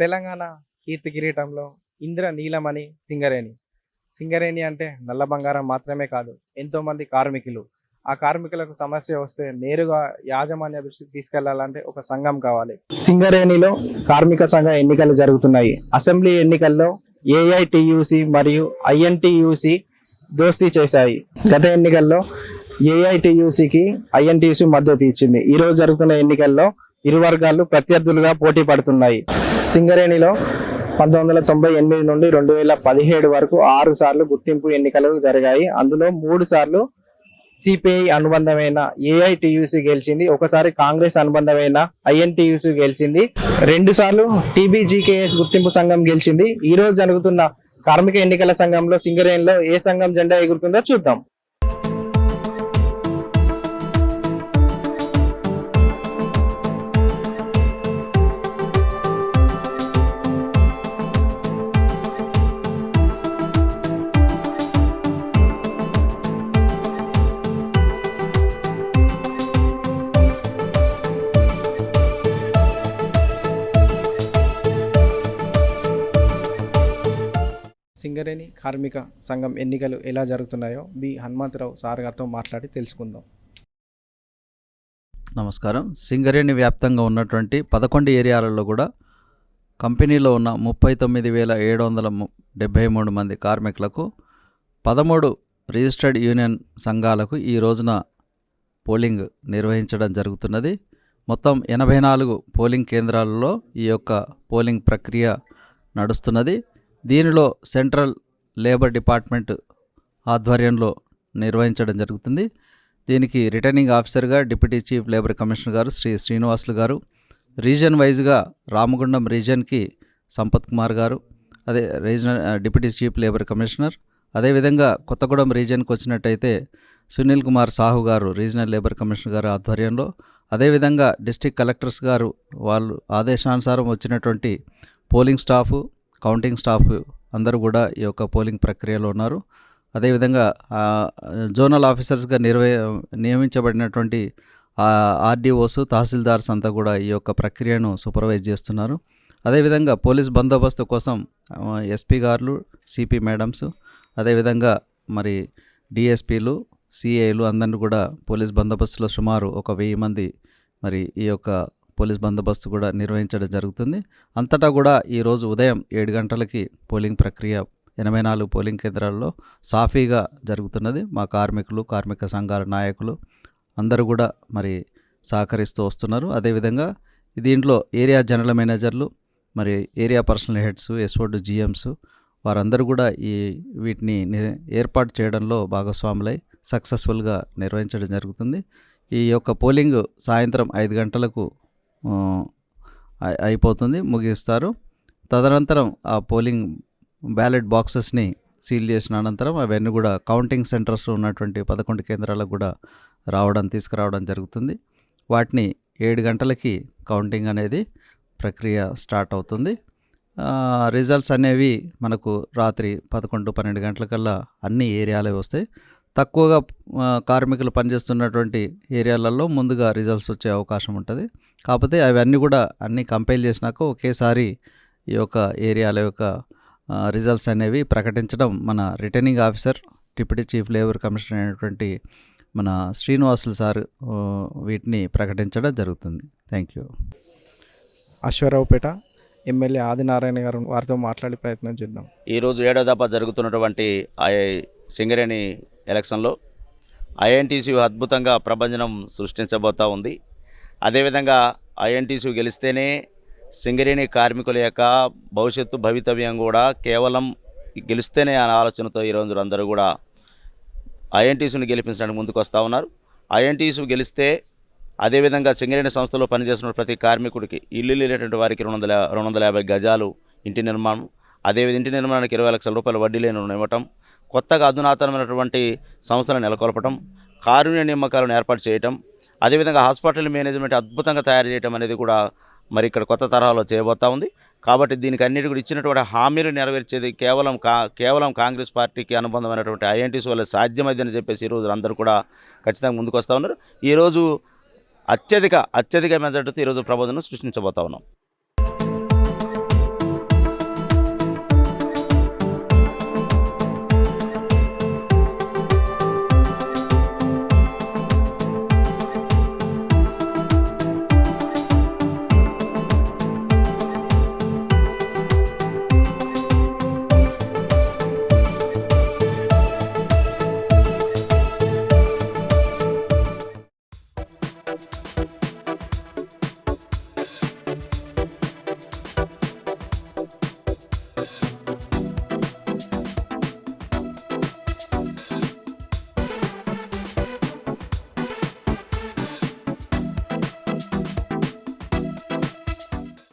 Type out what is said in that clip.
తెలంగాణ కీర్తి కిరీటంలో ఇంద్ర నీలమణి సింగరేణి. సింగరేణి అంటే నల్ల బంగారం మాత్రమే కాదు, ఎంతోమంది కార్మికులు. ఆ కార్మికులకు సమస్య వస్తే నేరుగా యాజమాన్య దృష్టికి తీసుకెళ్లాలంటే ఒక సంఘం కావాలి. సింగరేణిలో కార్మిక సంఘ ఎన్నికలు జరుగుతున్నాయి. అసెంబ్లీ ఎన్నికల్లో ఏఐటియుసి మరియు ఐఎన్టీయూసి దోస్తీ చేశాయి. గత ఎన్నికల్లో ఏఐటియుసికి ఐఎన్టీయూసి మద్దతు ఇచ్చింది. ఈ రోజు జరుగుతున్న ఎన్నికల్లో ఇరు వర్గాలు ప్రత్యర్థులుగా పోటీ పడుతున్నాయి. సింగరేణిలో 1998 నుండి 2017 వరకు 6 సార్లు గుర్తింపు ఎన్నికలు జరిగాయి. అందులో 3 సార్లు సిపిఐ అనుబంధమైన ఏఐటియుసి గెలిచింది. ఒకసారి కాంగ్రెస్ అనుబంధమైన ఐఎన్టీయూసి గెలిచింది. 2 సార్లు టీబీజీకేఎస్ గుర్తింపు సంఘం గెలిచింది. ఈ రోజు జరుగుతున్న కార్మిక ఎన్నికల సంఘంలో సింగరేణిలో ఏ సంఘం జెండా ఎగురుతుందో చూద్దాం. సింగరేణి కార్మిక సంఘం ఎన్నికలు ఎలా జరుగుతున్నాయో బి హనుమంతరావు సార్ గారితో మాట్లాడి తెలుసుకుందాం. నమస్కారం. సింగరేణి వ్యాప్తంగా ఉన్నటువంటి 11 ఏరియాలలో కూడా కంపెనీలో ఉన్న 39,773 మంది కార్మికులకు 13 రిజిస్టర్డ్ యూనియన్ సంఘాలకు ఈ రోజున పోలింగ్ నిర్వహించడం జరుగుతున్నది. మొత్తం 84 పోలింగ్ కేంద్రాలలో ఈ యొక్క పోలింగ్ ప్రక్రియ నడుస్తున్నది. దీనిలో సెంట్రల్ లేబర్ డిపార్ట్మెంట్ ఆధ్వర్యంలో నిర్వహించడం జరుగుతుంది. దీనికి రిటర్నింగ్ ఆఫీసర్గా డిప్యూటీ చీఫ్ లేబర్ కమిషనర్ గారు శ్రీ శ్రీనివాసులు గారు, రీజన్ వైజ్గా రామగుండం రీజన్కి సంపత్ కుమార్ గారు, అదే regional deputy chief labour commissioner, అదేవిధంగా కొత్తగూడెం రీజన్కి వచ్చినట్టయితే సునీల్ కుమార్ సాహు గారు రీజనల్ లేబర్ కమిషనర్ గారు ఆధ్వర్యంలో, అదేవిధంగా డిస్ట్రిక్ట్ కలెక్టర్స్ గారు వాళ్ళు ఆదేశానుసారం వచ్చినటువంటి పోలింగ్ స్టాఫ్, కౌంటింగ్ స్టాఫ్ అందరూ కూడా ఈ యొక్క పోలింగ్ ప్రక్రియలో ఉన్నారు. అదేవిధంగా జోనల్ ఆఫీసర్స్గా నియమించబడినటువంటి ఆర్డీఓస్, తహసీల్దార్స్ అంతా కూడా ఈ యొక్క ప్రక్రియను సూపర్వైజ్ చేస్తున్నారు. అదేవిధంగా పోలీస్ బందోబస్తు కోసం ఎస్పీ గారు, సిపి మేడమ్స్, అదేవిధంగా మరి డిఎస్పీలు, సిఐలు అందరినీ కూడా పోలీస్ బందోబస్తులో సుమారు 1000 మంది మరి ఈ యొక్క పోలీస్ బందోబస్తు కూడా నిర్వహించడం జరుగుతుంది. అంతటా కూడా ఈరోజు ఉదయం 7 గంటలకి పోలింగ్ ప్రక్రియ 84 పోలింగ్ కేంద్రాల్లో సాఫీగా జరుగుతున్నది. మా కార్మికులు, కార్మిక సంఘాల నాయకులు అందరూ కూడా మరి సహకరిస్తూ వస్తున్నారు. అదేవిధంగా దీంట్లో ఏరియా జనరల్ మేనేజర్లు, మరి ఏరియా పర్సనల్ హెడ్స్, ఎస్ఓడు జిఎమ్స్ వారందరూ కూడా వీటిని ఏర్పాటు చేయడంలో భాగస్వాములై సక్సెస్ఫుల్గా నిర్వహించడం జరుగుతుంది. ఈ యొక్క పోలింగ్ సాయంత్రం 5 గంటలకు అయిపోతుంది, ముగిస్తారు. తదనంతరం ఆ పోలింగ్ బ్యాలెట్ బాక్సెస్ని సీల్ చేసిన అనంతరం అవన్నీ కూడా కౌంటింగ్ సెంటర్స్ ఉన్నటువంటి 11 కేంద్రాలకు కూడా తీసుకురావడం జరుగుతుంది. వాటిని 7 గంటలకి కౌంటింగ్ అనేది ప్రక్రియ స్టార్ట్ అవుతుంది. రిజల్ట్స్ అనేవి మనకు రాత్రి 11-12 గంటలకల్లా అన్ని ఏరియాలే వస్తాయి. తక్కువగా కార్మికులు పనిచేస్తున్నటువంటి ఏరియాలలో ముందుగా రిజల్ట్స్ వచ్చే అవకాశం ఉంటుంది. కాకపోతే అవన్నీ కూడా అన్నీ కంపైల్ చేసినాక ఒకేసారి ఈ యొక్క ఏరియాల యొక్క రిజల్ట్స్ అనేవి ప్రకటించడం మన returning officer, deputy chief labour commissioner అయినటువంటి మన శ్రీనివాసులు సార్ వీటిని ప్రకటించడం జరుగుతుంది. Thank you. Aswaraopeta MLA Adinarayana గారు వారితో మాట్లాడే ప్రయత్నం చేద్దాం. ఈరోజు 7వ దఫా జరుగుతున్నటువంటి సింగరేణి ఎలక్షన్లో ఐఎన్టీసీ అద్భుతంగా ప్రభంజనం సృష్టించబోతూ ఉంది. అదేవిధంగా ఐఎన్టీసీ గెలిస్తేనే సింగరేణి కార్మికుల యొక్క భవిష్యత్తు భవితవ్యం కూడా కేవలం గెలిస్తేనే అనే ఆలోచనతో ఈరోజు అందరూ కూడా ఐఎన్టీసీని గెలిపించడానికి ముందుకు వస్తూ ఉన్నారు. ఐఎన్టీసీ గెలిస్తే అదేవిధంగా సింగరేణి సంస్థలో పనిచేస్తున్న ప్రతి కార్మికుడికి ఇల్లు లేనటువంటి వారికి 250 గజాలు ఇంటి నిర్మాణం, అదేవిధంగా ఇంటి నిర్మాణానికి 20 లక్షల రూపాయల వడ్డీ లేని రుణం ఇవ్వటం, కొత్తగా అధునాతనమైనటువంటి సంస్థలను నెలకొల్పటం, కారుణ్య నియామకాలను ఏర్పాటు చేయటం, అదేవిధంగా హాస్పిటల్ మేనేజ్మెంట్ అద్భుతంగా తయారు చేయటం అనేది కూడా మరి ఇక్కడ కొత్త తరహాలో చేయబోతూ ఉంది. కాబట్టి దీనికి అన్నిటి కూడా ఇచ్చినటువంటి హామీలు నెరవేర్చేది కేవలం కాంగ్రెస్ పార్టీకి అనుబంధమైనటువంటి ఐఎన్టీసీ వల్ల సాధ్యమైందని చెప్పేసి ఈరోజు అందరూ కూడా ఖచ్చితంగా ముందుకు వస్తూ ఉన్నారు. ఈరోజు అత్యధిక మెజార్టీతో ఈరోజు ప్రబోధనను సృష్టించబోతా ఉన్నాం.